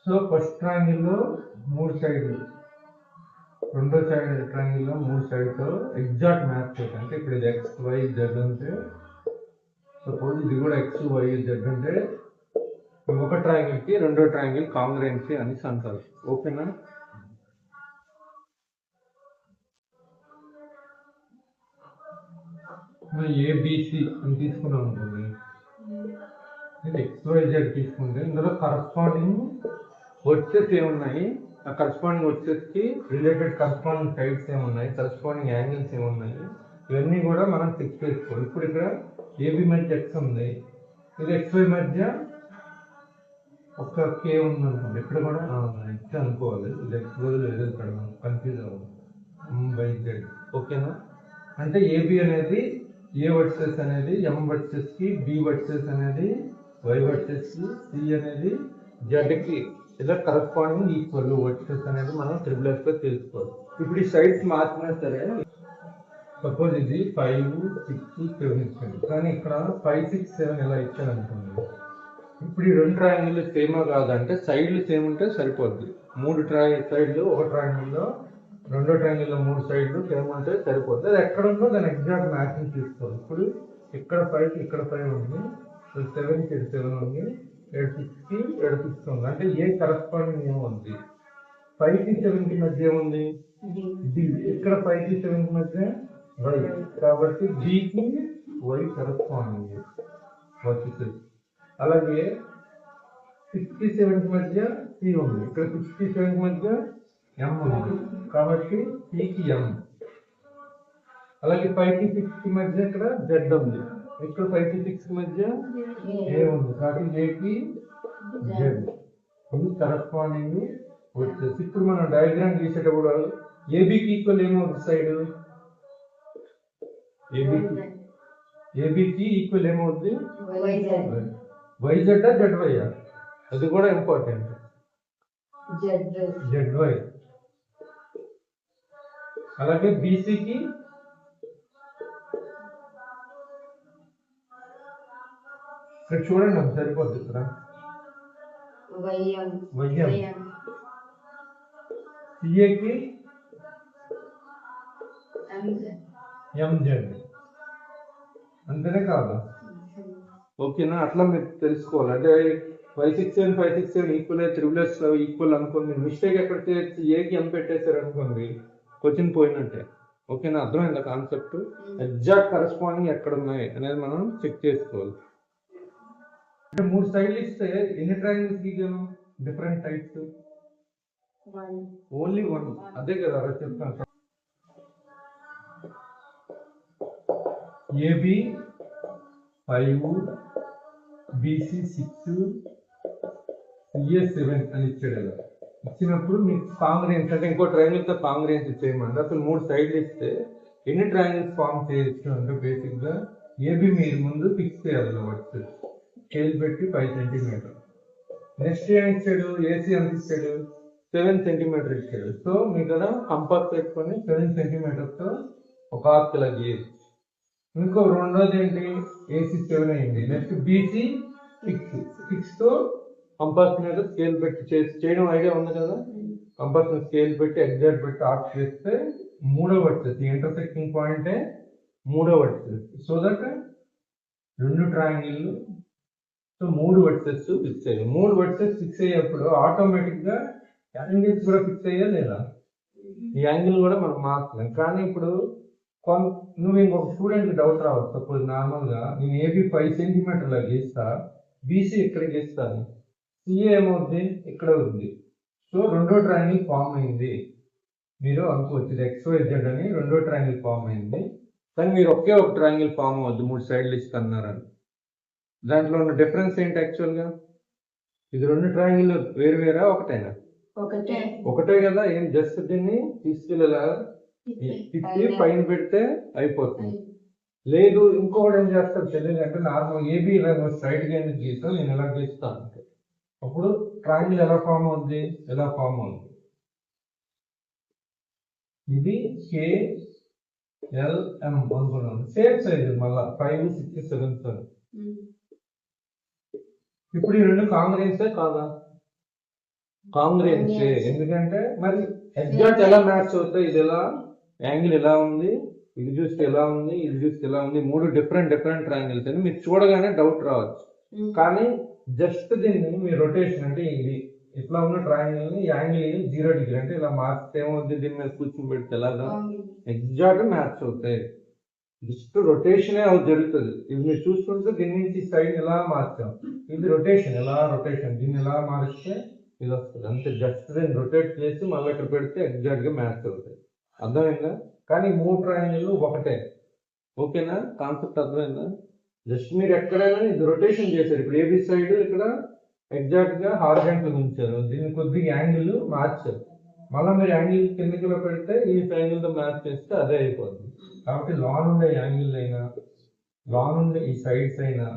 So first ట్రయాంగిల్లో 3 సైడ్లు, రెండో ట్రయాంగిల్లో 3 సైడ్తో exact match చేయాలి. అంటే ఇప్పుడు ఇది ఎక్స్ వై జెడ్ అంటే సపోజ్ ఇది కూడా ఎక్స్ వై జెడ్ అంటే ఒక ట్రయాంగిల్కి రెండో ట్రయాంగిల్ కాంగ్రుయెన్సీ అని అంటారు. ఓకేనా? ఏబిసి అని తీసుకున్నాం అనుకోండి, ఇది XYZ తీసుకుంటే ఇందులో కరస్పాండింగ్ వర్సెస్ ఏమున్నాయి, ఆ కరస్పాండింగ్ వర్సెస్కి రిలేటెడ్ కరస్పాండింగ్ సైడ్స్ ఏమున్నాయి, కరస్పాండింగ్ యాంగిల్స్ ఏమున్నాయి, ఇవన్నీ కూడా మనం చెక్ చేసుకోవాలి. ఇప్పుడు ఇక్కడ ఏబి మధ్య ఎక్స్ ఉంది, ఇది XY మధ్య ఒక కే ఉంది అనుకోండి, ఇక్కడ కూడా ఎక్స్ అనుకోవాలి. ఇది ఎక్స్ లేదు, ఇక్కడ కన్ఫ్యూజ్ అవ్వాలి. YZ ఓకేనా? అంటే ఏబి అనేది ఏ వర్సెస్ అనేది ఎం వర్సెస్ కి, బి వర్సెస్ అనేది వై వర్సెస్ కి, సి అనేది జెడ్ కి ఇలా కరస్పాండింగ్ ఈక్వల్ వర్సెస్ అనేది మనం ట్రిపుల్ గా తెలుసుకోవాలి. ఇప్పుడు ఈ సైడ్స్ మార్చినా సరే, సపోజ్ ఇది 5, 6, 7 ఇచ్చాడు, కానీ ఇక్కడ 5, 6, 7 ఇలా ఇచ్చాడు అనుకోండి. ఇప్పుడు ఈ రెండు ట్రయాంగిల్ సేమా కాదంటే సైడ్లు సేమ్ ఉంటే సరిపోద్ది. 3 సైడ్లు ఒక ట్రయాంగిల్లో, రెండో ట్రయాంగిల్లో 3 సైడ్లు సేమ్ ఉంటే సరిపోద్ది. అది ఎక్కడ ఉందో దాని ఎగ్జాక్ట్ మ్యాచింగ్ తీసుకోవాలి. ఇప్పుడు ఇక్కడ 5 ఇక్కడ 5 ఉంది, 7 కి 7 ఉంది, 6 కి 6 ఉంది. అంటే ఏ కరస్పాండింగ్ ఏముంది, 5 కి 7 కి మధ్య ఏముంది, డి. ఇక్కడ 5 కి 7 కి మధ్య వై, కాబట్టి డి కి వై కరస్పాండింగ్ వర్సెస్. అలాగే 6 కి 7 కి మధ్య సి ఉంది, ఇక్కడ 6 కి 7 కి మధ్య ఎం ఉంది, కాబట్టి సికి ఎం. అలాగే 5 కి 6 కి మధ్య ఇక్కడ జెడ్ ఉంది, ఇక్కడ 5 కి 6 కి మధ్య ఏ ఉంది, కాబట్టి ఏకి జెడ్. ఇది కరస్పాండింగ్ వచ్చేసి. ఇప్పుడు మనం డయాగ్రామ్ గీసేటప్పుడు ఏబికి ఈక్వల్ ఏమవుతుంది సైడ్, ఏబికి ఈక్వల్ ఏమవుతుంది వైజెడ్ జెడ్ వై, అది కూడా ఇంపార్టెంట్. Z Y. అలాగే బీసీకి ఇక్కడ చూడండి అమ్మ సరిపోద్ది. ఇక్కడ వైఎం. సిఏకి ఎంజెడ్. అంతేనే కాదు? ఓకేనా? అట్లా మీరు తెలుసుకోవాలి. అంటే 5, 6, 7, 5, 6, 7 ఈక్వల్, త్రిబులెస్ ఈక్వల్ అనుకోండి. మీరు మిస్టేక్ ఎక్కడ చేయొచ్చు, ఏకి ఎం పెట్టేశారు అనుకోండి, క్వశ్చన్ పోయినట్టే. ఓకేనా? అర్థమైందా కాన్సెప్ట్? ఎగ్జాక్ట్ కరస్పాండింగ్ ఎక్కడ ఉన్నాయి అనేది మనం చెక్ చేసుకోవాలి. అంటే 3 సైడ్లు ఇస్తే ఎన్ని ట్రయాంగిల్స్ గీసాను, డిఫరెంట్ టైప్స్? ఓన్లీ 1. అదే కదా చెప్తాను. ఏబి 5, బిసి 6, సిఏ 7 అని ఇచ్చాడు. కదా ఇచ్చినప్పుడు మీకు కాంగ్రుయెన్స్ అంటే ఇంకో ట్రయాంగిల్ తో కాంగ్రుయెన్స్ చేయమండి. అసలు 3 సైడ్లు ఇస్తే ఎన్ని ట్రయాంగిల్స్ ఫామ్ చేయొచ్చు అంటే బేసిక్ గా ఏబి మీరు ముందు ఫిక్స్ చేయాలి. వర్డ్స్ స్కేల్ పెట్టి 5 సెంటీమీటర్. నెక్స్ట్ ఏం ఇచ్చాడు, ఏసీ ఎంత ఇచ్చాడు, 7 సెంటీమీటర్ ఇచ్చాడు. సో మీకు కదా కంపాస్ పెట్టుకొని 7 సెంటీమీటర్ తో ఒక ఆర్క్ ఇలా గీయచ్చు. ఇంకో రెండోది ఏంటి, ఏసీ 7 అయింది. నెక్స్ట్ బీసీ 6 తో కంపాస్ మీద స్కేల్ పెట్టి చేయడం ఐడియా ఉంది కదా. కంపాస్ మీద స్కేల్ పెట్టి ఎగ్జాక్ట్ పెట్టి ఆర్క్ చేస్తే 3వ వర్సెస్, ఇంటర్సెక్టింగ్ పాయింటే 3వ versus. So that 2 triangle, so 3 versus fix అయ్యాయి. 3 వర్సెస్ ఫిక్స్ అయ్యేప్పుడు ఆటోమేటిక్ గా యాంగిల్స్ కూడా ఫిక్స్ అయ్యా లేదా, ఈ యాంగిల్ కూడా మనం మార్చలేం. కానీ ఇప్పుడు నువ్వు ఇంకొక స్టూడెంట్ డౌట్ రావచ్చు. సపోజ్ నార్మల్ గా నేను ఏబి 5 సెంటీమీటర్ల గీస్తా, బీసీ ఇక్కడ గీస్తాను, సిఏ ఏమవుద్ది ఇక్కడ ఉంది. సో రెండో ట్రయాంగిల్ ఫామ్ అయింది. మీరు అనుకోవచ్చు ఇది XYZ అని రెండో ట్రయాంగిల్ ఫామ్ అయింది. కానీ మీరు ఒకే ఒక ట్రయాంగిల్ ఫామ్ అవ్వద్దు 3 సైడ్లు ఇస్తున్నారని. దాంట్లో ఉన్న డిఫరెన్స్ ఏంటి యాక్చువల్ గా, ఇది 2 ట్రయాంగిల్ వేరు వేరా ఒకటేనా? ఒకటే కదా. ఏం జస్ట్ దీన్ని తీసుకెళ్ళేలా తిప్పి పైన పెడితే అయిపోతుంది. లేదు ఇంకొకటి ఏం చేస్తారు తెలియదు అంటే, నార్మల్ ఏబి ఇలా స్ట్రైట్ గా ఎందుకు గీస్తాను, నేను ఎలా గీస్తాను అంటే అప్పుడు ట్రయాంగిల్ ఎలా ఫామ్ అవుద్ది, ఎలా ఫామ్ అవుద్ది. ఇది KLM అనుకున్నాను, సేమ్ సైజ్ మళ్ళా 5, 6, 7. ఇప్పుడు ఈ రెండు కాంగ్రుయెన్సే కాదా? కాంగ్రెన్సీ. ఎందుకంటే మరి ఎగ్జాక్ట్ ఎలా మ్యాచ్ అవుతాయి? ఇది ఎలా యాంగిల్ ఎలా ఉంది, ఇది చూస్తే ఎలా ఉంది, ఇది చూస్తే ఎలా ఉంది, మూడు డిఫరెంట్ ట్రయాంగిల్స్ అని మీరు చూడగానే డౌట్ రావచ్చు. కానీ జస్ట్ దీన్ని మీ రొటేషన్ అంటే ఇది ఇట్లా ఉన్న ట్రయాంగిల్ ని యాంగిల్ 0 డిగ్రీ అంటే ఇలా మార్చితే ఏమవుతుంది, దీని మీద కూర్చొని పెడితే ఎలాగా ఎగ్జాక్ట్ మ్యాచ్ అవుతాయి. జస్ట్ రొటేషన్ జరుగుతుంది. ఇది మీరు చూసుకుంటే దీని నుంచి సైడ్ ఎలా మార్చాం, ఇది రొటేషన్ దీన్ని ఎలా మారిస్తే ఇది వస్తుంది అంతే. జస్ట్ దీన్ని రొటేట్ చేసి మళ్ళీ ఇక్కడ పెడితే ఎగ్జాక్ట్ గా మ్యాచ్ అవుతాయి. అర్థమైందా? కానీ మూడు ట్రయాంగిల్ ఒకటే. ఓకేనా? కాన్సెప్ట్ అర్థమైందా? జస్ట్ మీరు ఎక్కడైనా ఇది రొటేషన్ చేశారు. ఇప్పుడు ఏబి సైడ్ ఇక్కడ ఎగ్జాక్ట్ గా హారిజాంటల్ ఉంచారు, దీన్ని కొద్దిగా యాంగిల్ మార్చారు, మళ్ళీ మీరు యాంగిల్ కిందకిలో పెడితే ఈ యాంగిల్ తో మ్యాచ్ చేస్తే అదే అయిపోతుంది. కాబట్టి లాన్ ఉండే యాంగిల్ అయినా లాన్ ఉండే ఈ సైడ్స్ అయినా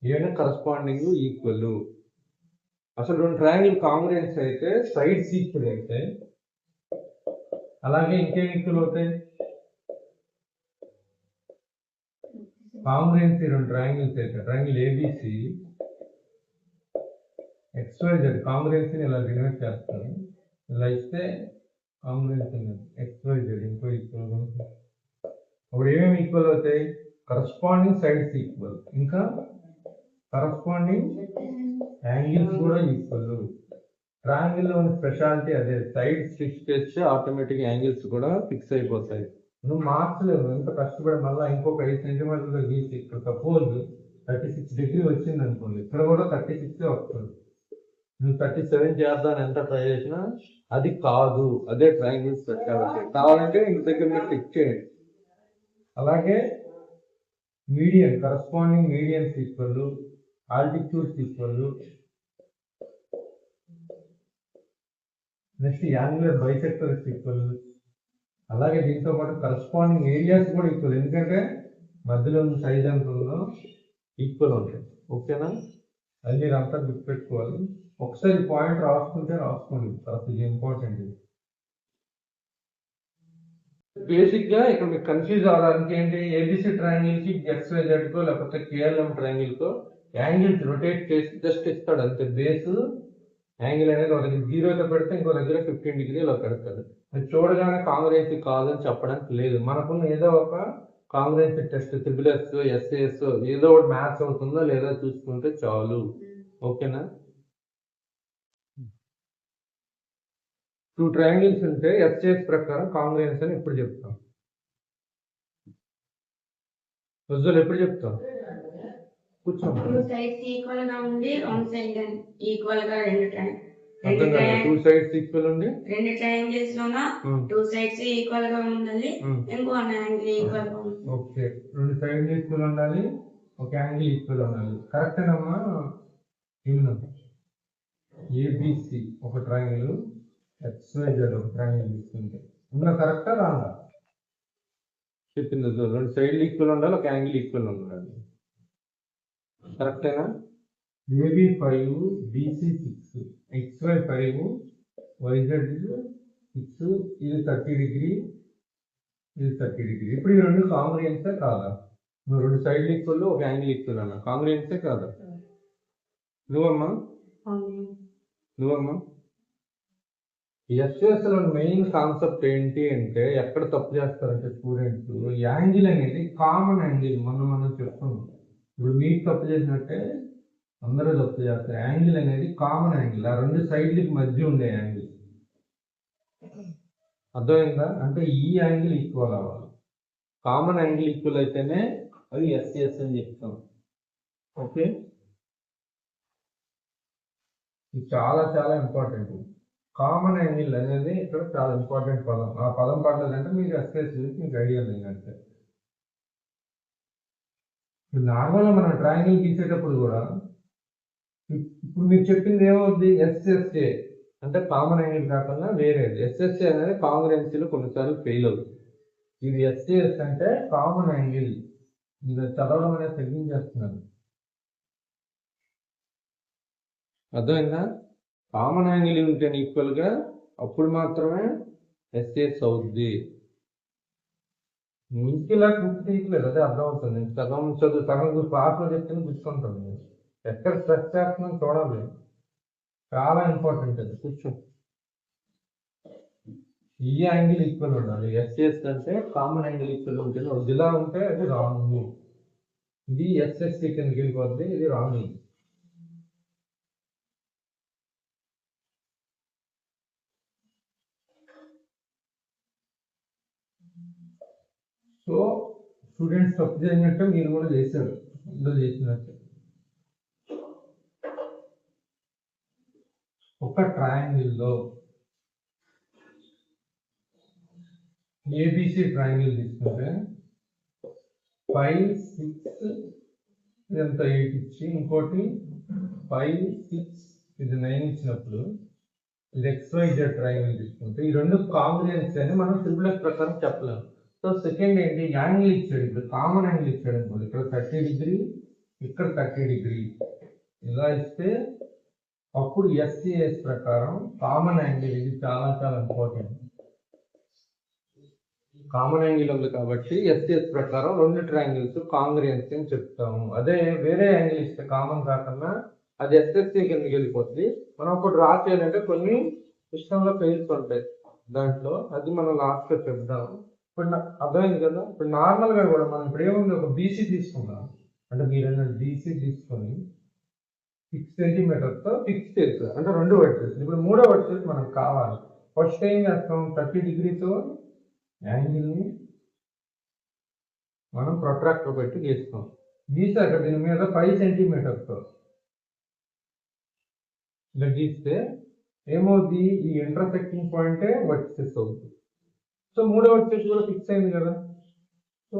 ఏమైనా కరస్పాండింగ్ ఈక్వల్. అసలు రెండు ట్రయాంగిల్ కాంగ్రెన్స్ అయితే సైడ్స్ ఈక్వల్ అయితే అలాగే ఇంకేం ఈక్వల్ అవుతాయి? కాంగ్రెన్సీ రెండు ట్రయాంగిల్స్ అయితే ట్రయాంగిల్ ఏబిసి XYZ కాంగ్రెన్సీని ఇలా డినోట్ చేస్తాను. ఇలా ఇస్తే కాంగ్రెన్సీ XYZ ఇంకో ఈక్వల్. అప్పుడు ఏమేమి ఈక్వల్ అవుతాయి? కరస్పాండింగ్ సైడ్స్ ఈక్వల్, ఇంకా కరస్పాండింగ్ యాంగిల్స్ కూడా ఈక్వల్. ట్రయాంగిల్ లో ఉన్న స్పెషాలిటీ అదే, సైడ్స్ ఫిక్స్ చేస్తే ఆటోమేటిక్ యాంగిల్స్ కూడా ఫిక్స్ అయిపోతాయి. నువ్వు మార్చలేవు, ఎంత కష్టపడి మళ్ళీ ఇంకొక 5 సెంటీమీటర్లు గీసి ఇక్కడ సపోజ్ 36 డిగ్రీ వచ్చింది అనుకోండి, ఇక్కడ కూడా 36 వస్తుంది. నువ్వు 37 చేద్దాని ఎంత ట్రై చేసినా అది కాదు. అదే ట్రయాంగిల్ స్పెషాలిటీ. కావాలంటే ఇంటి దగ్గర మీరు ఫిక్స్ చేయండి. అలాగే median corresponding medians equal, altitudes equal, next angular bisectors equal. అలాగే దీంతో పాటు కరస్పాండింగ్ ఏరియాస్ కూడా ఈక్వల్, ఎందుకంటే మధ్యలో ఉన్న సైజ్ అంతా ఈక్వల్ ఉంటాయి. ఓకేనా? అది మీరు అంతా గుర్తుపెట్టుకోవాలి. ఒకసారి పాయింట్ రాసుకుంటే రాసుకోండి, ఇది ఇంపార్టెంట్. బేసిక్ గా ఇక్కడ మీకు కన్ఫ్యూజ్ అవడానికి ఏంటి, ఏబిసి ట్రయాంగిల్ కి XYZ కో లేకపోతే KLM ట్రయాంగిల్ కో యాంగిల్స్ రొటేట్ చేసి జస్ట్ ఇస్తాడు అంతే. బేస్ యాంగిల్ అనేది ఒక దగ్గర 0తో పెడితే ఇంకో దగ్గర 15 డిగ్రీలో పెడతాడు. అది చూడగానే కాంగ్రెన్సీ కాదని చెప్పడానికి లేదు. మనకున్న ఏదో ఒక కాంగ్రెన్సీ టెస్ట్ SSS SAS ఏదో ఒకటి మ్యాచ్ అవుతుందో లేదా చూసుకుంటే చాలు. ఓకేనా? 2 ట్రయాంగిల్స్ ఉంటే SAS ప్రకారం కాంగ్రెన్స్ అని ఎప్పుడు చెప్తాం? రోజులు ఎప్పుడు చెప్తాం? కూర్చోండి. 2 సైడ్స్ ఈక్వల్ గా ఉండి వన్ సైడ్ ఈక్వల్ గా రెండు సైడ్స్ ఈక్వల్ ఉండి రెండు ట్రయాంగిల్స్ లోన 2 సైడ్స్ ఈక్వల్ గా ఉండాలి, ఇంకో యాంగిల్ ఈక్వల్ గా ఉండాలి. ఓకే, రెండు సైడ్లు ఈక్వల్ ఉండాలి, ఒక యాంగిల్ ఈక్వల్ ఉండాలి. కరెక్టేనమ్మా? ఏబిసి ఒక ట్రయాంగిల్, XYZ ఒక ట్రయాంగిల్ తీసుకుంటే ఉన్న కరెక్టా రాంగా? చెప్పింది రెండు సైడ్లు ఈక్వల్ ఉండాలి, ఒక యాంగిల్ ఈక్వల్ ఉండాలి. కరెక్టేనా? AB 5 BC 6 XY 5 YZ 6, ఇది 30 డిగ్రీ, ఇది 30 డిగ్రీ. ఇప్పుడు ఈ రెండు కాంగ్రెన్సే కాదా? నువ్వు రెండు సైడ్లు ఈక్వల్ ఒక యాంగిల్ ఈక్వల్ అన్నా, కాంగ్రెన్సే కాదా? నువ్వమ్మా SS లో మెయిన్ కాన్సెప్ట్ ఏంటి అంటే, ఎక్కడ తప్పు చేస్తారంటే స్టూడెంట్స్, యాంగిల్ అనేది కామన్ యాంగిల్. మనం చెప్తున్నాం. ఇప్పుడు మీకు తప్పు చేసినట్టే అందరూ తప్పు చేస్తారు. యాంగిల్ అనేది కామన్ యాంగిల్, ఆ రెండు సైడ్లకి మధ్య ఉండే యాంగిల్. అర్థమైందా? అంటే ఈ యాంగిల్ ఈక్వల్ అవ్వాలి. కామన్ యాంగిల్ ఈక్వల్ అయితేనే అది SS అని చెప్తాం. ఓకే, ఇది చాలా ఇంపార్టెంట్. కామన్ యాంగిల్ అనేది ఇక్కడ చాలా ఇంపార్టెంట్ పదం. ఆ పదం పడలేదంటే మీరు SS గురించి మీకు ఐడియా లేదంటే. నార్మల్గా మనం ట్రయాంగిల్ గీసేటప్పుడు కూడా ఇప్పుడు మీరు చెప్పింది ఏమవుద్ది, SSA అంటే కామన్ యాంగిల్ కాకుండా వేరేది. SSA అనేది కాంగ్రెన్సీలో కొన్నిసార్లు ఫెయిల్ అవుతుంది. ఇది SAS అంటే కామన్ యాంగిల్. ఇది చదవడం అనేది తగ్గించేస్తున్నారు. అర్థమైందా? కామన్ యాంగిల్ ఉంటే ఈక్వల్ గా అప్పుడు మాత్రమే SS అవుద్ది. మీకు ఇలా గుర్తు తీయట్లేదు, అదే అర్థం అవుతుంది. సగం పాటలో చెప్తే గుర్తుంటుంది. ఎక్కడ స్ట్రెస్ చేస్తున్నాం చూడాలి. చాలా ఇంపార్టెంట్ అది. కూర్చో. ఈ యాంగిల్ ఈక్వల్ ఉండాలి. ఎస్ఎస్ అంటే కామన్ యాంగిల్ ఈక్వల్ ఉంటుంది. అది ఇలా ఉంటే అది రాంగ్. ఇది ఎస్ఎస్ కిందకి వెళ్ళిపోద్ది, ఇది రాంగ్. సో స్టూడెంట్స్ తప్పు జరిగినట్టు మీరు కూడా చేశారు, ఇందులో చేసినట్టు. ఒక ట్రయాంగిల్లో ఏబిసి ట్రయాంగిల్ తీసుకుంటే 5, 6 ఇదంతా 8 ఇచ్చి, ఇంకోటి 5, 6 ఇది 9 ఇచ్చినప్పుడు ఇది XYZ ట్రయాంగిల్ తీసుకుంటే ఈ రెండు కాంబినేషన్స్ అని మనం సింపుల్ ప్రకారం చెప్పలేము. సో సెకండ్ ఏంటి, యాంగిల్ ఇచ్చాడు. ఇప్పుడు కామన్ యాంగిల్ ఇచ్చాడు అనుకోండి, ఇక్కడ 30 డిగ్రీ, ఇక్కడ 30 డిగ్రీ ఇలా ఇస్తే అప్పుడు ఎస్సిఎస్ ప్రకారం కామన్ యాంగిల్, ఇది చాలా చాలా ఇంపార్టెంట్. కామన్ యాంగిల్ ఉంది కాబట్టి ఎస్సిఎస్ ప్రకారం రెండు ట్రయాంగిల్స్ కాంగ్రియన్స్ అని చెప్తాము. అదే వేరే యాంగిల్ ఇస్తే కామన్ కాకుండా అది ఎస్ఎస్సి కిందకి వెళ్ళిపోతుంది. మనం అప్పుడు డ్రా చేయాలంటే కొన్ని సిస్టంలో ఫెయిల్స్ ఉంటాయి దాంట్లో, అది మనం లాస్ట్ లో చెప్దాము. ఇప్పుడు అర్థమైంది కదా. ఇప్పుడు నార్మల్ గా కూడా మనం ఇప్పుడు ఏముంది, ఒక బీసీ తీసుకుందాం. అంటే మీరు బీసీ తీసుకొని 6 సెంటీమీటర్తో ఫిక్స్ చేస్తారు, అంటే రెండు వర్సెస్. ఇప్పుడు మూడో వర్సెస్ మనకు కావాలి. ఫస్ట్ ఏం చేస్తాం, 30 డిగ్రీతో యాంగిల్ని మనం ప్రొట్రాక్టర్ పెట్టి గీస్తాం. గీసాక దీని మీద 5 సెంటీమీటర్తో ఇలా గీస్తే ఏమవుతుంది, ఈ ఇంటర్సెక్టింగ్ పాయింటే వర్సెస్ అవుతుంది. సో మూడో వర్సెస్ కూడా ఫిక్స్ అయింది కదా. సో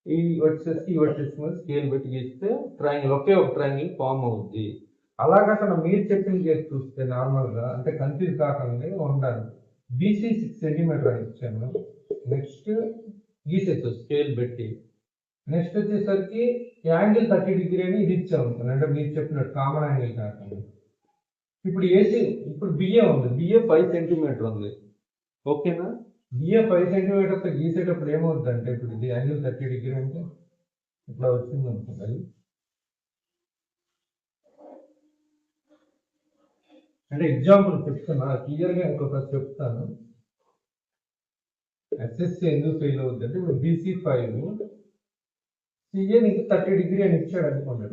ఈ వర్సెస్ మీద స్కేల్ పెట్టి గీస్తే ట్రయాంగిల్, ఒకే ఒక ట్రయాంగిల్ ఫామ్ అవుద్ది. అలాగా మీరు చెప్పింది చేసి చూస్తే నార్మల్గా, అంటే కన్ఫ్యూజ్ కాకుండా ఉండాలి. బీసీ 6 సెంటీమీటర్ ఇచ్చాను, నెక్స్ట్ గీసేచ్చు స్కేల్ పెట్టి. నెక్స్ట్ వచ్చేసరికి యాంగిల్ 30 డిగ్రీ అని ఇది ఇచ్చాము, అంటే మీరు చెప్పినట్టు కామన్ యాంగిల్ కాకుండా. ఇప్పుడు ఇప్పుడు బిఏ ఉంది, బిఏ 5 సెంటీమీటర్ ఉంది, ఓకేనా. బిఏ 5 సెంటీమీటర్తో గీసేటప్పుడు ఏమవుతుంది అంటే, ఇప్పుడు ఇది యాంగిల్ 30 డిగ్రీ అంటే ఇట్లా వచ్చింది అనుకుంటుంది. అంటే ఎగ్జాంపుల్ చెప్తున్నా, క్లియర్గా ఇంకొకటి చెప్తాను. ఎస్ఎస్సి ఎందుకు ఫెయిల్ అవుతుంది అంటే, ఇప్పుడు బీసీ 5 సిఏ నీకు 30 డిగ్రీ అని ఇచ్చాడు అనుకోండి.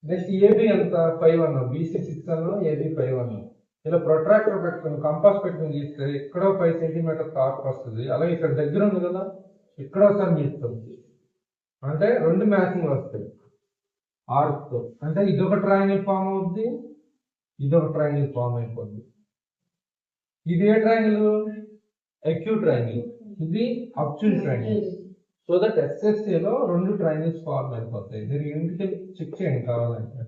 నెక్స్ట్ ఏబి ఎంత 5 అన్నాం, బీసీ 6 అన్నాం, ఏబి 5 అన్నాం. ఇలా ప్రొట్రాక్టర్ పెట్టుకుని కంపాస్ పెట్టుకుని గీస్తే ఇక్కడ 5 సెంటీమీటర్ ఆర్క్ వస్తుంది. అలాగే ఇక్కడ దగ్గర ఉంది కదా, ఇక్కడ ఒకసారి గీస్తుంది, అంటే రెండు మ్యాచింగ్ వస్తాయి ఆర్క్ తో. అంటే ఇదొక ట్రయాంగిల్ ఫామ్ అవుద్ది, ఇదొక ట్రయాంగిల్ ఫామ్ అయిపోద్ది. ఇది ఏ ట్రయాంగిల్, అక్యూట్ ట్రయాంగిల్, ఇది అబ్ట్యూజ్ ట్రయాంగిల్. సో దట్ ఎస్ఎస్సిలో రెండు ట్రయాంగిల్స్ ఫార్మ్ అయిపోతాయి. మీరు ఇంటికి చెక్ చేయండి కావాలంటే,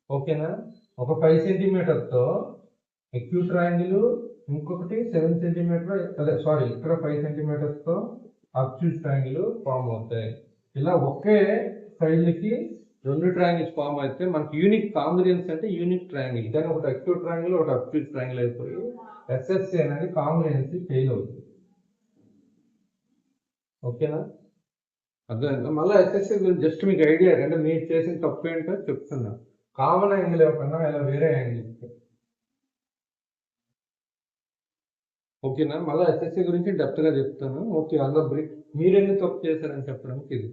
ఓకేనా. ఒక 5 సెంటీమీటర్తో అక్యూట్ ట్రయాంగిల్, ఇంకొకటి 7 సెంటీమీటర్, అదే సారీ ఇక్కడ 5 సెంటీమీటర్స్తో అబ్ట్యూజ్ ట్రయాంగిల్ ఫామ్ అవుతాయి. ఇలా ఒకే సైడ్కి రెండు ట్రయాంగిల్స్ ఫామ్ అయితే మనకి యూనిక్ కాంగ్రియన్స్ అంటే యూనిక్ ట్రయాంగిల్. కానీ ఒకటి అక్యూట్ ట్రయాంగిల్, ఒకటి అబ్ట్యూజ్ ట్రయాంగిల్ అయిపోయి ఎస్ఎస్సి అనేది కాంగ్రియన్సీ ఫెయిల్ అవుతుంది, ఓకేనా. అర్థమైందా. మళ్ళీ ఎస్ఎస్సి గురించి జస్ట్ మీకు ఐడియా, అంటే మీరు చేసిన తప్పు ఏంటో చెప్తున్నా. కామన్ యాంగిల్ ఇవ్వకుండా ఇలా వేరే యాంగిల్ ఇస్తే, ఓకేనా. మళ్ళీ ఎస్ఎస్సి గురించి డెప్త్గా చెప్తాను, ఓకే. అందులో మీరెన్ని తప్పు చేశారని చెప్పడానికి ఇది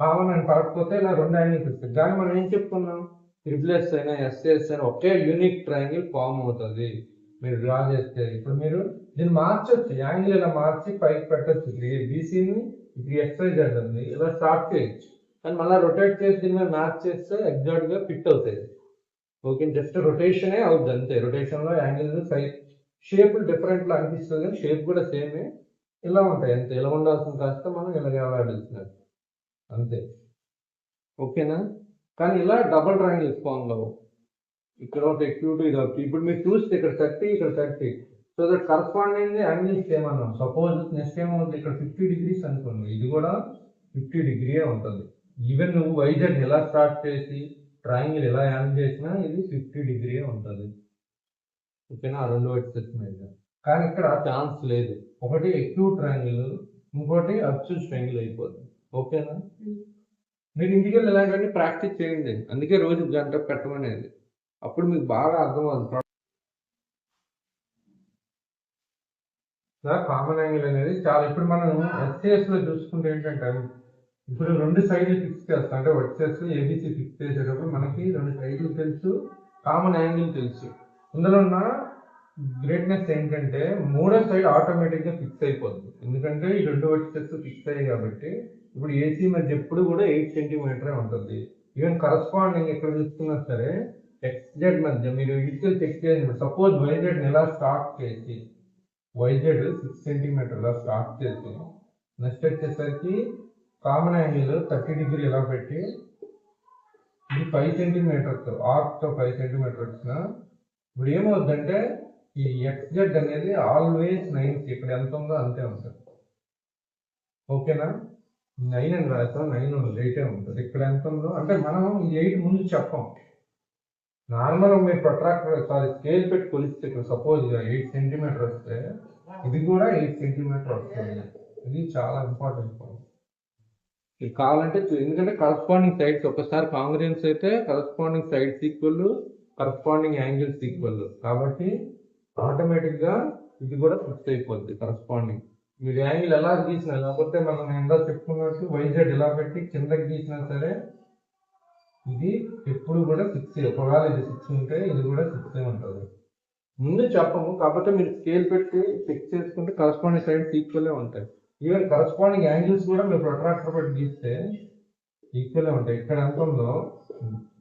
కామన్ అని కాకపోతే ఇలా రెండు యాంగిల్స్ ఇస్తాయి. కానీ మనం ఏం చెప్పుకున్నాం, ట్రిపుల్ఎస్ అయినా ఎస్ఎస్ అయినా ఒకే యూనిక్ ట్రయాంగిల్ ఫామ్ అవుతుంది మీరు డ్రా చేస్తే. ఇప్పుడు మీరు దీన్ని మార్చొచ్చు, యాంగిల్ ఇలా మార్చి పైకి పెట్టచ్చు. బీసీని ఇప్పుడు XYZ ఉంది, ఇలా స్టార్ట్ చేయొచ్చు. కానీ మళ్ళీ రొటేట్ చేసి దీని మీద మ్యాచ్ చేస్తే ఎగ్జాక్ట్ గా ఫిట్ అవుతాయి, ఓకే. జస్ట్ రొటేషనే అవుతుంది అంతే. Rotation low angle size shape different లా అనిపిస్తుంది, కానీ షేప్ కూడా సేమే, ఇలా ఉంటాయి అంతే. ఇలా ఉండాల్సిన కాస్త మనం ఇలాగే వాడుతున్నట్టు అంతే, ఓకేనా. కానీ ఇలా డబుల్ ట్రయాంగిల్ ఫామ్ లో ఇక్కడ ఒక అక్యూట్, ఇది ఒకటి. ఇప్పుడు మీరు చూస్తే ఇక్కడ 30, ఇక్కడ 30, సో దట్ కరస్పాండింగ్ యాంగిల్స్ ఏమన్నాం. సపోజ్ నెక్స్ట్ ఏమవుతుంది, ఇక్కడ 50 డిగ్రీస్ అనుకోండి, ఇది కూడా 50 డిగ్రీయే ఉంటుంది. ఈవెన్ నువ్వు వైజాగ్ ఎలా స్టార్ట్ చేసి ట్రయాంగిల్ ఎలా యాంగిల్ చేసినా ఇది 50 డిగ్రీయే ఉంటుంది, ఓకేనా. ఆ రెండు వర్సెస్ మీద. కానీ ఇక్కడ ఛాన్స్ లేదు, ఒకటి అక్యూట్ ట్రయాంగిల్, ఇంకోటి అబ్ట్యూజ్ ట్రయాంగిల్ అయిపోతుంది, ఓకేనా. మీరు ఇంటికి వెళ్ళి ఇలాంటివన్నీ ప్రాక్టీస్ చేయండి, అందుకే రోజు గంట పెట్టమనేది. అప్పుడు మీకు బాగా అర్థమవుతుంది. కామన్ యాంగిల్ అనేది చాలా ఇప్పుడు మనం ఎస్సీఎస్ లో చూసుకుంటే ఏంటంటే ఇప్పుడు రెండు సైడ్లు ఫిక్స్ చేస్తాం అంటే వర్సెస్ ఏబిసి ఫిక్స్ చేసేటప్పుడు మనకి రెండు సైడ్లు తెలుసు, కామన్ యాంగిల్ తెలుసు. ఇందులో ఉన్న గ్రేట్నెస్ ఏంటంటే మూడో సైడ్ ఆటోమేటిక్ గా ఫిక్స్ అయిపోద్ది, ఎందుకంటే ఈ రెండు వర్సెస్ ఫిక్స్ అయ్యాయి కాబట్టి. ఇప్పుడు ఏసీ మధ్య ఎప్పుడు కూడా 8 సెంటీమీటరే ఉంటుంది. ఈవెన్ కరస్పాండింగ్ ఎక్కడ చూసుకున్నా సరే ఎక్స్జెడ్ మధ్య మీరు ఇటుకలు చెక్ చేయండి. సపోజ్ వైజెడ్ ఎలా స్టార్ట్ చేసి వైజెడ్ 6 సెంటీమీటర్ల స్టార్ట్ చేసి నెక్స్ట్ వచ్చేసరికి కామన్ యాంగిల్ 30 డిగ్రీ ఇలా పెట్టి ఇది 5 సెంటీమీటర్స్ ఆర్క్తో 5 సెంటీమీటర్ వచ్చిన ఇప్పుడు ఏమవుతుందంటే ఈ ఎక్స్జెడ్ అనేది ఆల్వేస్ 9 ఇక్కడ ఎంత ఉందో అంతే ఉంటుంది. ఓకేనా, 9 అని రాస్తాం, 9 ఉంది, 8 ఉంటుంది. ఇక్కడ ఎంత ఉందో అంటే మనం ఈ 8 ముందు చెప్పం. నార్మల్ మీరు ప్రొట్రాక్టర్ స్కేల్ పెట్టి కొలిస్తే ఇక్కడ సపోజ్ 8 సెంటీమీటర్ వస్తే ఇది కూడా 8 సెంటీమీటర్ వస్తుంది. ఇది చాలా ఇంపార్టెంట్ పాయింట్. ఇది కావాలంటే ఎందుకంటే కరస్పాండింగ్ సైడ్స్ ఒకసారి కాంగ్రియన్స్ అయితే corresponding sides equal, corresponding angles equal కాబట్టి ఆటోమేటిక్ గా ఇది కూడా ఫిక్స్ అయిపోద్ది కరస్పాండింగ్. మీరు యాంగిల్ ఎలా గీసినా, లేకపోతే మనం ఎంత చెప్పుకున్నట్టు వైజెడ్ ఇలా పెట్టి కిందకి గీసినా సరే ఇది ఎప్పుడు కూడా 6. ఒకవేళ ఇది 6 ఉంటే ఇది కూడా 6 ఉంటుంది. ముందు చెప్పము, కాకపోతే మీరు స్కేల్ పెట్టి ఫిక్స్ చేసుకుంటే కరస్పాండింగ్ సైడ్స్ ఈక్వల్లే ఉంటాయి. ఈవెన్ కరస్పాండింగ్ యాంగిల్స్ కూడా మీరు ప్రొట్రాక్టర్ పెట్టి గీస్తే ఈక్వల్లే ఉంటాయి. ఇక్కడ ఎంత ఉందో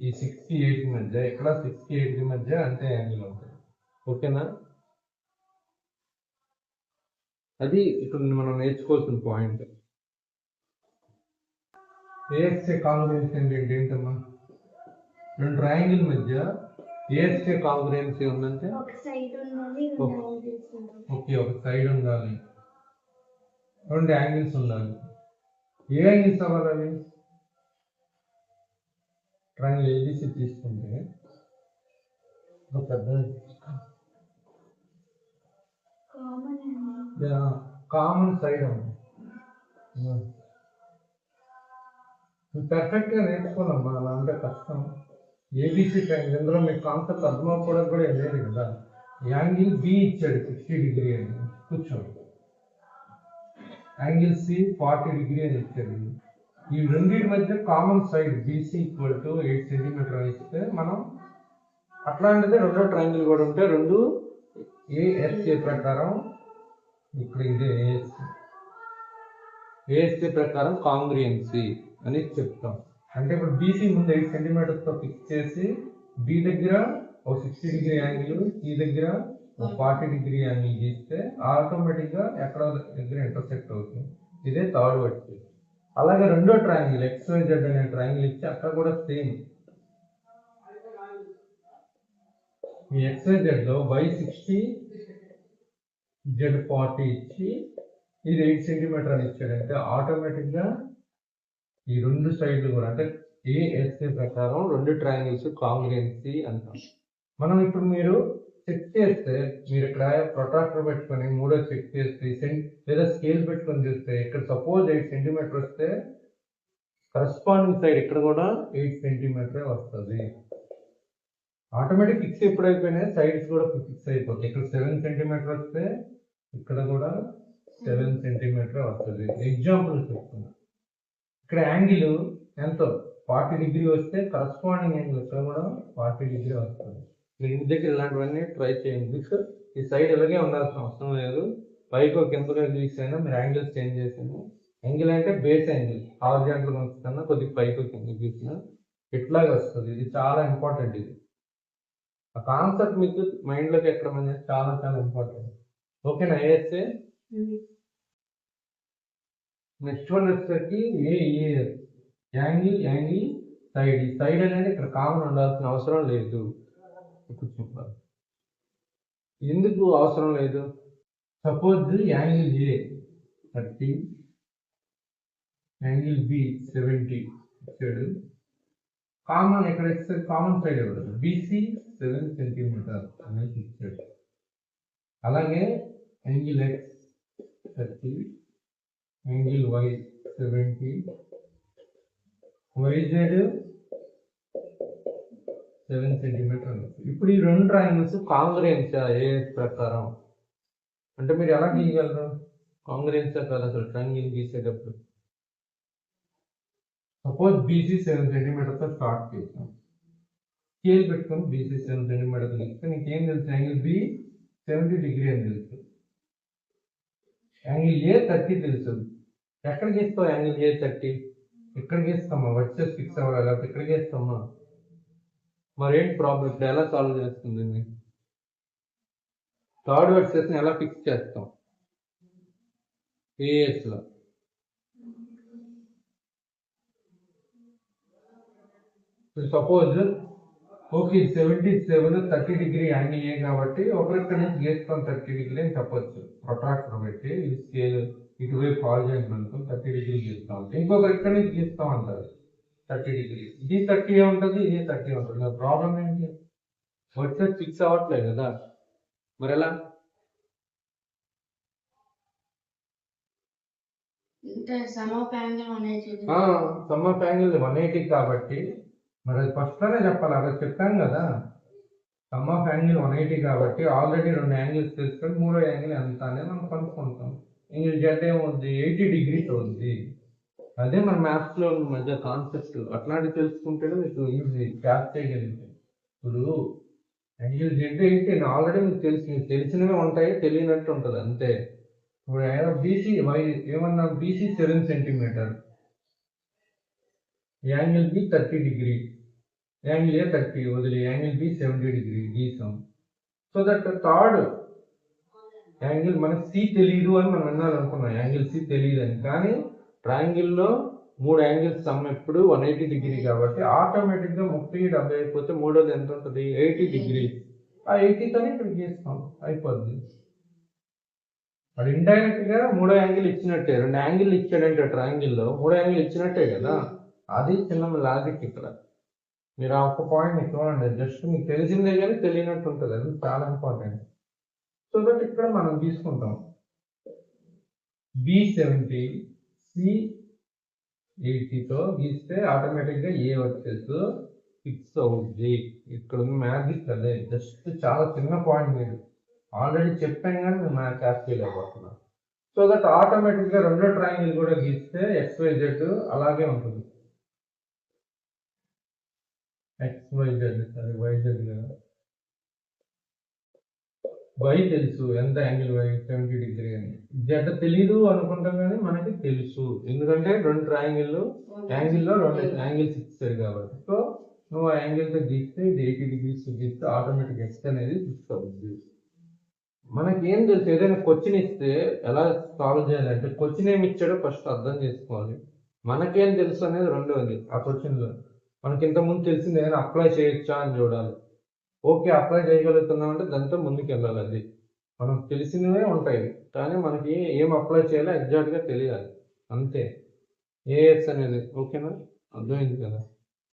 ఈ 6 కి 8 మధ్య, ఇక్కడ 6 కి 8 మధ్య అంతే యాంగిల్ ఉంటుంది. ఓకేనా, అది ఇప్పుడు మనం నేర్చుకోవాల్సిన పాయింట్. ఏఎస్ఏ కాంగ్రియన్స్ ఏంటమ్మా? రెండు ట్రయాంగిల్ మధ్య ఏఎస్ఏ కాంగ్రియన్సీ ఉందంటే ఓకే, ఒక సైడ్ ఉండాలి, రెండు యాంగిల్స్ ఉండాలి. ఏ యాంగిల్స్ అవ్వాలి అవి? ట్రయాంగిల్ ఏబిసి తీసుకుంటే ఒక పెద్ద కామన్ సైడ్ ఉంది. పర్ఫెక్ట్ గా నేర్చుకోనమ్మా, అలా అంటే కష్టం. ఏబిసి ట్రయాంగిల్ ఇందులో మీకు కాన్సెప్ట్ అర్థమవుకోవడం కూడా ఏం లేదు కదా. యాంగిల్ బి ఇచ్చాడు 60 డిగ్రీ అని, కూర్చోండి. యాంగిల్ సి 40 డిగ్రీ అని ఇచ్చాడు. ఈ రెండింటి మధ్య common side BC equal to 8 centimetre అని ఇస్తే మనం అట్లాంటిదే రెండో ట్రయాంగిల్ కూడా ఉంటే రెండు ఏఎస్ఏ ప్రకారం ఇక్కడ ఇదే ఏఎస్ఏ ప్రకారం కాంగ్రియన్సీ అని చెప్తాం. అంటే ఇప్పుడు బీసీ ముందు 8 సెంటీమీటర్స్ తో ఫిక్స్ చేసి బి దగ్గర ఒక 60 డిగ్రీ యాంగిల్, సి దగ్గర ఒక 40 డిగ్రీ యాంగిల్ గీస్తే ఆటోమేటిక్ గా ఎక్కడ దగ్గర ఇంటర్సెక్ట్ అవుతుంది. ఇదే థర్డ్ వర్టెక్స్. అలాగే రెండో ట్రయాంగిల్ XYZ అనే ట్రయాంగిల్ ఇచ్చి అక్కడ కూడా సేమ్ ఈ XYZ లో Y60 Z40 ఇచ్చి ఇది 8 సెంటీమీటర్ అని ఇచ్చాడంటే ఆటోమేటిక్ గా ఈ రెండు సైడ్లు కూడా అంటే ఏఎస్ఏ ప్రకారం రెండు ట్రయాంగిల్స్ కాంగ్రియన్సీ అంటాం. మనం ఇప్పుడు మీరు చెక్ చేస్తే, మీరు ఇక్కడ ప్రొట్రాక్టర్ పెట్టుకొని మూడో చెక్ చేస్తే లేదా స్కేల్ పెట్టుకొని చూస్తే ఇక్కడ సపోజ్ 8 సెంటీమీటర్ వస్తే కరస్పాండింగ్ సైడ్ ఇక్కడ కూడా 8 సెంటీమీటరే వస్తుంది. ఆటోమేటిక్ ఫిక్స్ ఎప్పుడైపోయినాయి సైడ్స్ కూడా ఫిక్స్ అయిపోతాయి. ఇక్కడ 7 సెంటీమీటర్ వస్తే ఇక్కడ కూడా 7 సెంటీమీటరే వస్తుంది. ఎగ్జాంపుల్ చెప్తున్నా, ఇక్కడ యాంగిల్ ఎంతో 40 డిగ్రీ వస్తే కరస్పాండింగ్ యాంగిల్ ఇక్కడ కూడా 40 డిగ్రీ వస్తుంది. మీరు ఇంటి దగ్గర ఇలాంటివన్నీ ట్రై చేయండి. ఈ సైడ్ ఇలాగే ఉండాల్సిన అవసరం లేదు, పైకి కిందగా గీసైనా మీరు యాంగిల్స్ చేంజ్ చేసాను. యాంగిల్ అంటే బేస్ యాంగిల్ హారిజాంటల్ కన్నా కొద్దిగా పైకి కింద గీసిన ఇట్లాగే వస్తుంది. ఇది చాలా ఇంపార్టెంట్. ఇది ఆ కాన్సెప్ట్ మీకు మైండ్లోకి ఎక్కడం అనేది చాలా చాలా ఇంపార్టెంట్. ఓకేనా ఏఎస్ఏ? నెక్స్ట్ వన్ వచ్చేసరికి ఏఈఎస్ యాంగిల్ సైడ్. ఈ సైడ్ అనేది ఇక్కడ కామన్ ఉండాల్సిన అవసరం లేదు. కూర్చుంటారు, ఎందుకు అవసరం లేదు? Suppose angle A 30, angle B 70 ఇచ్చాడు. కామన్ ఇక్కడ ఇస్తే కామన్ సైడ్ ఇవ్వదు, బీసీ 7 సెంటీమీటర్ అనేది ఇచ్చాడు. అలాగే angle X 30, angle Y 70, YZ 7 centimetre అనొచ్చు. ఇప్పుడు ఈ రెండు ట్రయాంగిల్స్ కాంగ్రుయెన్స్ ఏఎస్ ప్రకారం అంటే మీరు ఎలా గీయగలరు? కాంగ్రుయెన్స్ కాదు అసలు ట్రయాంగిల్ గీసేటప్పుడు. సపోజ్ బీసీ 7 సెంటీమీటర్తో స్టార్ట్ చేసాం. స్కేల్ పెట్టుకొని బీసీ 7 సెంటీమీటర్ గీస్తే నీకేం తెలుసు? యాంగిల్ బి 70 డిగ్రీ అని తెలుసు. యాంగిల్ ఏ 30 తెలుసు. ఎక్కడ గీస్తావు యాంగిల్ ఏ 30? ఎక్కడ గీస్తామా? వర్సెస్ ఫిక్స్ అవ్వాలి లేకపోతే ఎక్కడ గీస్తామా? మరేంటి ప్రాబ్లం? ఇప్పుడు ఎలా సాల్వ్ చేస్తుంది? థర్డ్ వర్సెస్ని ఎలా ఫిక్స్ చేస్తాం? ఏఎస్లో suppose okay 77 30 degree angle A కాబట్టి ఒకరి నుంచి గీస్తాం 30 డిగ్రీ అని చెప్పొచ్చు. ప్రొట్రాక్టర్ పెట్టి ఇది స్కేల్ ఇటువైపు కాల్ చేయండి అనుకుని 30 డిగ్రీ గీస్తాం అంటే ఇంకొకరి ఇక్కడ నుంచి గీస్తాం అంటారు 30 డిగ్రీ. ఇది 30 ఉంటుంది, ఇది 30 ఉంటుంది. ప్రాబ్లం ఏంటి? వర్సెస్ ఫిక్స్ అవ్వట్లేదు కదా, మరి ఎలా? సమ్ ఆఫ్ యాంగిల్ 180 కాబట్టి మరి అది ఫస్ట్లోనే చెప్పాలి. అలా చెప్పాను కదా, సమ్ ఆఫ్ యాంగిల్ 180 కాబట్టి ఆల్రెడీ రెండు యాంగిల్స్ తెలుసుకొని మూడో యాంగిల్ ఎంత అనేది మనం కనుక్కుంటాం. యాంగిల్ జెడ్ ఏమవుద్ది? 80 డిగ్రీస్ అవుద్ది. అదే మన మ్యాథ్స్లో మధ్య కాన్సెప్ట్. అట్లాంటివి తెలుసుకుంటేనే మీకు ఈజీ క్యాచ్ చేయగలిగితే. ఇప్పుడు యాంగిల్ జెడ్ 80 ఆల్రెడీ మీకు తెలిసినవి ఉంటాయి, తెలియనట్టు ఉంటుంది అంతే. ఇప్పుడు బీసీ ఏమన్నా BC 7 centimeter, angle B 30 degree, angle A 30 వదిలి యాంగిల్ బి 70 డిగ్రీ గీసాం. సో దట్ థర్డ్ యాంగిల్ మనకి సి తెలియదు అని మనం వినాలనుకున్నాం. యాంగిల్ సి తెలియదు అని. కానీ ట్రయాంగిల్లో మూడు యాంగిల్స్ సమ్ ఎప్పుడు 180 డిగ్రీ కాబట్టి ఆటోమేటిక్గా 30 70 అయిపోతే మూడోది ఎంత ఉంటుంది? 80 డిగ్రీ. ఆ 80తోనే ఇక్కడ గీస్తాం, అయిపోద్ది. అది ఇండైరెక్ట్ గా మూడో యాంగిల్ ఇచ్చినట్టే. రెండు యాంగిల్ ఇచ్చాడంటే ట్రయాంగిల్లో మూడో యాంగిల్ ఇచ్చినట్టే కదా. అది చిన్న లాజిక్ ఇక్కడ. మీరు ఆ ఒక్క పాయింట్ చూడండి, జస్ట్ మీకు తెలిసిందే కానీ తెలియనట్టు ఉంటుంది. అది చాలా ఇంపార్టెంట్. సో దట్ ఇక్కడ మనం తీసుకుంటాం B70 C80తో గీస్తే ఆటోమేటిక్గా ఏ వచ్చేసి ఫిక్స్ అవుద్ది. ఇక్కడ ఉన్న మ్యాజిక్ అదే. జస్ట్ చాలా చిన్న పాయింట్ మీరు ఆల్రెడీ చెప్పాను కానీ మీరు మ్యాథ్ క్యాచ్ చేయలేకపోతున్నారు. సో దట్ ఆటోమేటిక్గా రెండో ట్రయాంగిల్ కూడా గీస్తే XYZ అలాగే ఉంటుంది. XYZ సరే YZ కదా. Y తెలుసు ఎంత యాంగిల్ Y 70 డిగ్రీ అని. Z తెలీదు అనుకుంటాం కానీ మనకి తెలుసు, ఎందుకంటే రెండు ట్రయాంగిల్లో రెండు యాంగిల్స్ ఇచ్చారు కాబట్టి. సో నువ్వు ఆ యాంగిల్తో గీస్తే ఇది 80 డిగ్రీస్ గీస్తే ఆటోమేటిక్ X అనేది ఫిక్స్ అవుతుంది. మనకి ఏం తెలుసు? ఏదైనా క్వశ్చన్ ఇస్తే ఎలా సాల్వ్ చేయాలంటే క్వశ్చన్ ఏమి ఇచ్చాడో ఫస్ట్ అర్థం చేసుకోవాలి. మనకేం తెలుసు అనేది రెండవది. ఆ క్వశ్చన్లో మనకి ఇంతకుముందు తెలిసింది ఏదైనా అప్లై చేయొచ్చా అని చూడాలి. ఓకే అప్లై చేయగలుగుతున్నాం అంటే దాంతో ముందుకు వెళ్ళాలి. అది మనకు తెలిసినవే ఉంటాయి కానీ మనకి ఏం అప్లై చేయాలో ఎగ్జాక్ట్గా తెలియాలి అంతే. ఏఎస్ అనేది ఓకేనా? అర్థమైంది కదా.